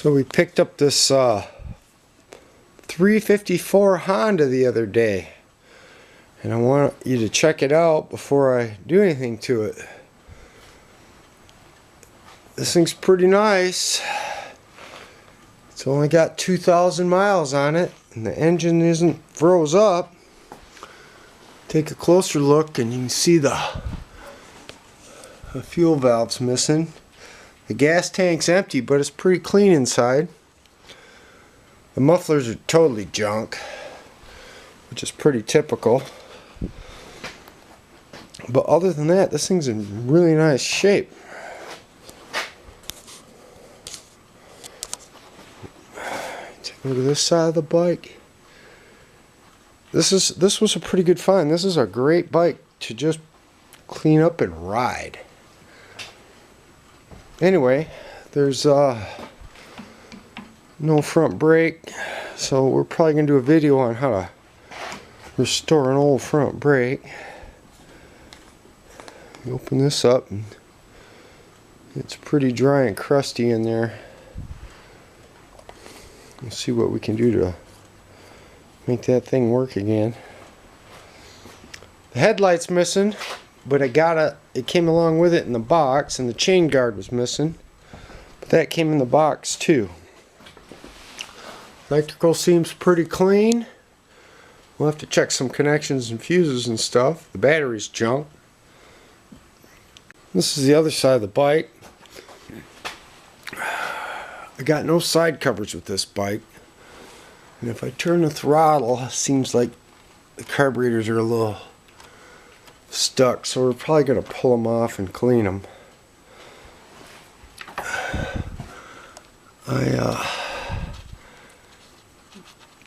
So we picked up this 354 Honda the other day, and I want you to check it out before I do anything to it. This thing's pretty nice. It's only got 2,000 miles on it, and the engine isn't froze up. Take a closer look and you can see the fuel valve's missing. The gas tank's empty, but it's pretty clean inside. The mufflers are totally junk, which is pretty typical. But other than that, this thing's in really nice shape. Take a look at this side of the bike. This was a pretty good find. This is a great bike to just clean up and ride. Anyway, there's no front brake, so we're probably going to do a video on how to restore an old front brake. You open this up and it's pretty dry and crusty in there. Let's see what we can do to make that thing work again. The headlight's missing, but it came along with it in the box, and the chain guard was missing. But that came in the box too. Electrical seems pretty clean. We'll have to check some connections and fuses and stuff. The battery's junk. This is the other side of the bike. I got no side covers with this bike. And if I turn the throttle, it seems like the carburetors are a little stuck, so we're probably going to pull them off and clean them.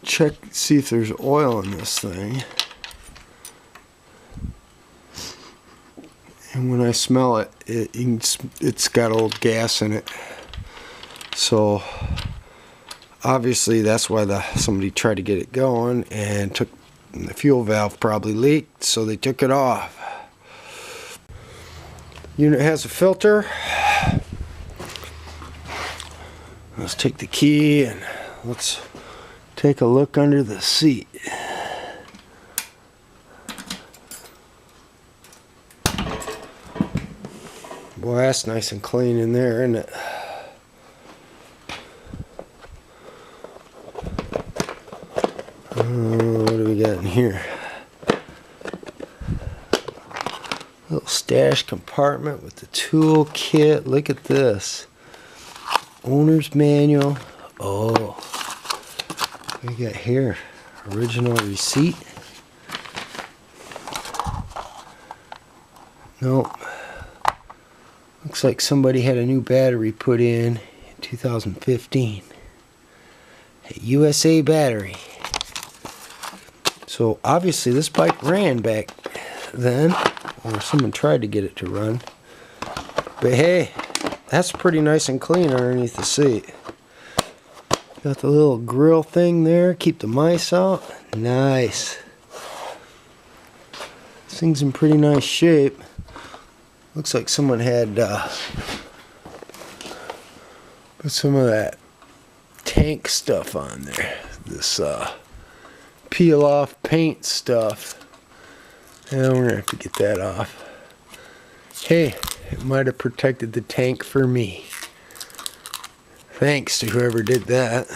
Check, see if there's oil in this thing. And when I smell it, it's got old gas in it. So obviously that's why somebody tried to get it going and the fuel valve probably leaked, so they took it off. Unit has a filter. Let's take the key and let's take a look under the seat. Boy, that's nice and clean in there, isn't it? What do we got in here? Little stash compartment with the tool kit. Look at this. Owner's manual. Oh, what do we got here? Original receipt. Nope. Looks like somebody had a new battery put in 2015. A USA battery. So obviously this bike ran back then, or someone tried to get it to run. But hey, that's pretty nice and clean underneath the seat. Got the little grill thing there, keep the mice out. Nice. This thing's in pretty nice shape. Looks like someone had put some of that tank stuff on there. This peel off paint stuff. And we're gonna have to get that off. Hey, it might have protected the tank for me. Thanks to whoever did that.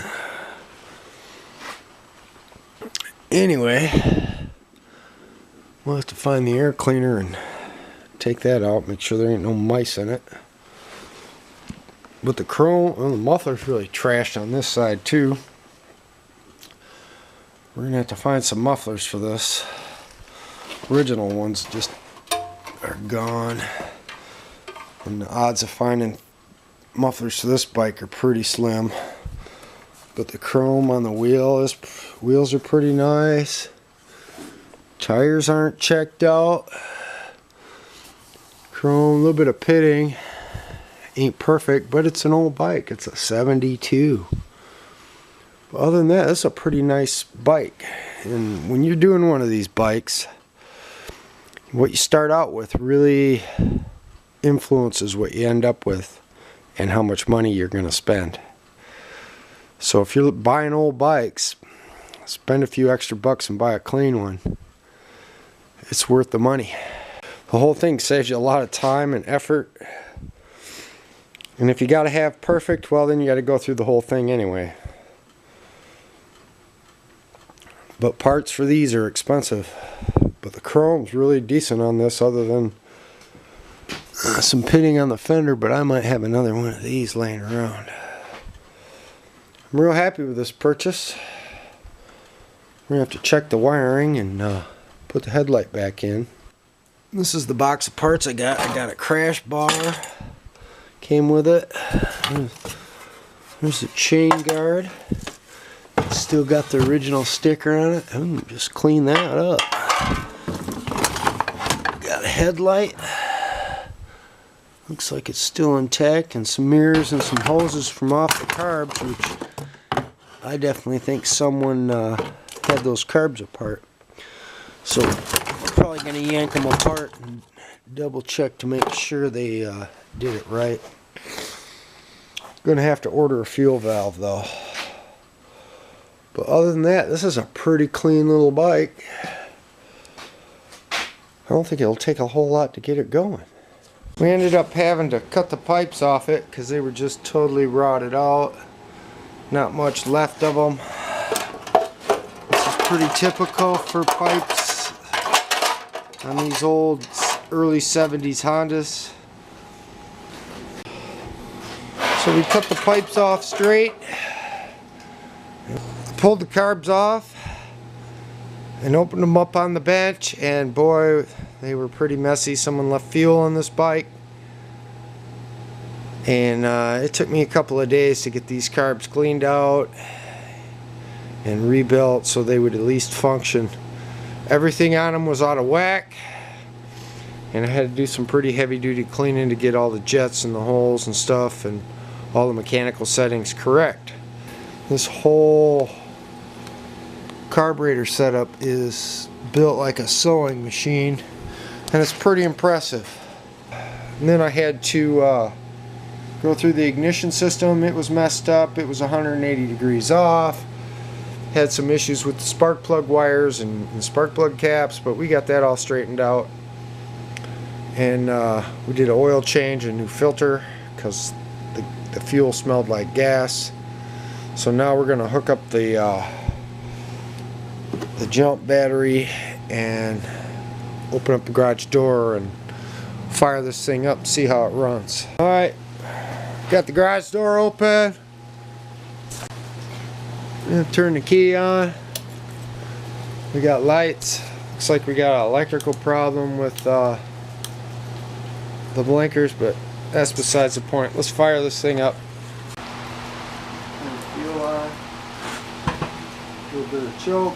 Anyway, we'll have to find the air cleaner and take that out, make sure there ain't no mice in it. But the chrome, well, the muffler's really trashed on this side too. We're gonna have to find some mufflers for this. Original ones just are gone, and the odds of finding mufflers for this bike are pretty slim. But the chrome on the wheels are pretty nice. Tires aren't checked out. Chrome, a little bit of pitting. Ain't perfect, but it's an old bike. It's a 72. But other than that, it's a pretty nice bike. And when you're doing one of these bikes, what you start out with really influences what you end up with and how much money you're going to spend. So if you're buying old bikes, spend a few extra bucks and buy a clean one. It's worth the money. The whole thing saves you a lot of time and effort. And if you got to have perfect, well then you got to go through the whole thing anyway. But parts for these are expensive. But the chrome's really decent on this, other than some pitting on the fender, but I might have another one of these laying around. I'm real happy with this purchase. We're going to have to check the wiring and put the headlight back in. This is the box of parts I got. I got a crash bar. Came with it. There's a chain guard. Still got the original sticker on it. Ooh, just clean that up. Got a headlight. Looks like it's still intact, and some mirrors and some hoses from off the carbs, which I definitely think someone had those carbs apart. So probably going to yank them apart and double check to make sure they did it right. Going to have to order a fuel valve though. But other than that, this is a pretty clean little bike. I don't think it'll take a whole lot to get it going. We ended up having to cut the pipes off it because they were just totally rotted out. Not much left of them. This is pretty typical for pipes on these old early 70s Hondas. So we cut the pipes off straight. Pulled the carbs off and opened them up on the bench, and boy, they were pretty messy. Someone left fuel on this bike, and it took me a couple of days to get these carbs cleaned out and rebuilt so they would at least function. Everything on them was out of whack, and I had to do some pretty heavy duty cleaning to get all the jets and the holes and stuff and all the mechanical settings correct. This whole carburetor setup is built like a sewing machine, and it's pretty impressive. And then I had to go through the ignition system. It was messed up. It was 180 degrees off. Had some issues with the spark plug wires and spark plug caps, but we got that all straightened out. And we did an oil change, a new filter, because the fuel smelled like gas. So now we're going to hook up the jump battery and open up the garage door and fire this thing up and see how it runs. Alright, got the garage door open. Turn the key on. We got lights. Looks like we got an electrical problem with the blinkers, but that's besides the point. Let's fire this thing up. Turn the fuel on. A little bit of choke.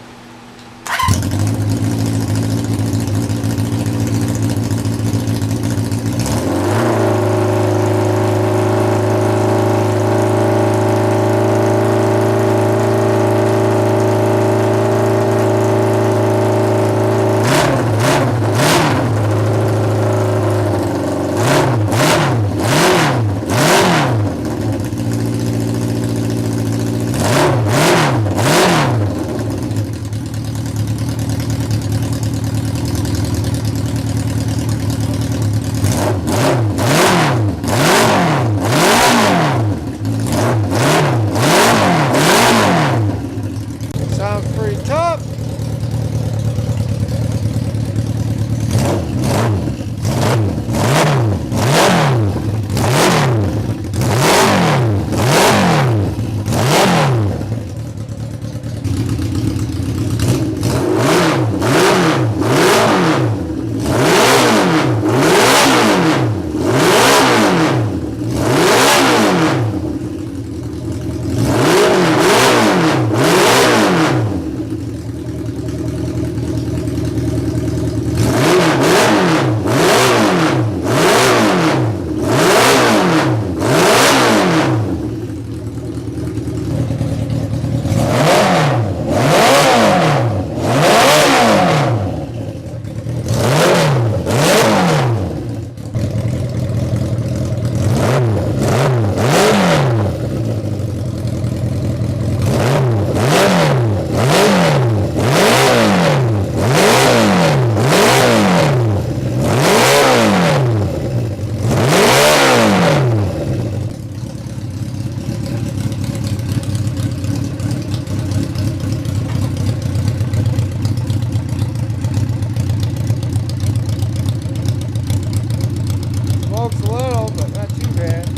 Looks a little, but not too bad.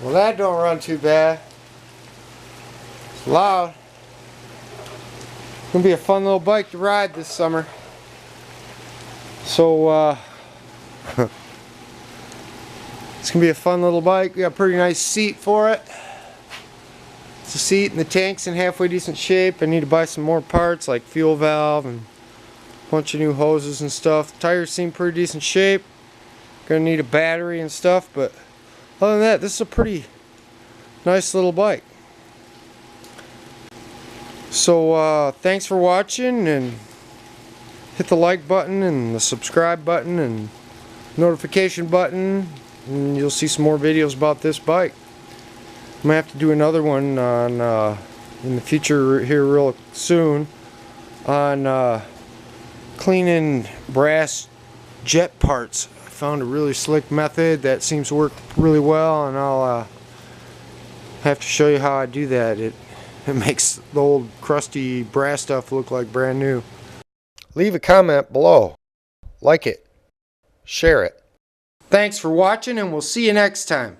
Well, that don't run too bad. It's loud. It's gonna be a fun little bike to ride this summer. So it's gonna be a fun little bike. We got a pretty nice seat for it. It's a seat and the tank's in halfway decent shape. I need to buy some more parts like fuel valve and a bunch of new hoses and stuff. The tires seem pretty decent shape. Gonna need a battery and stuff, but other than that, this is a pretty nice little bike. So thanks for watching, and hit the like button and the subscribe button and notification button, and you'll see some more videos about this bike. I'm gonna have to do another one on in the future here real soon on cleaning brass jet parts. I found a really slick method that seems to work really well, and I'll have to show you how I do that. It makes the old crusty brass stuff look like brand new. Leave a comment below. Like it. Share it. Thanks for watching, and we'll see you next time.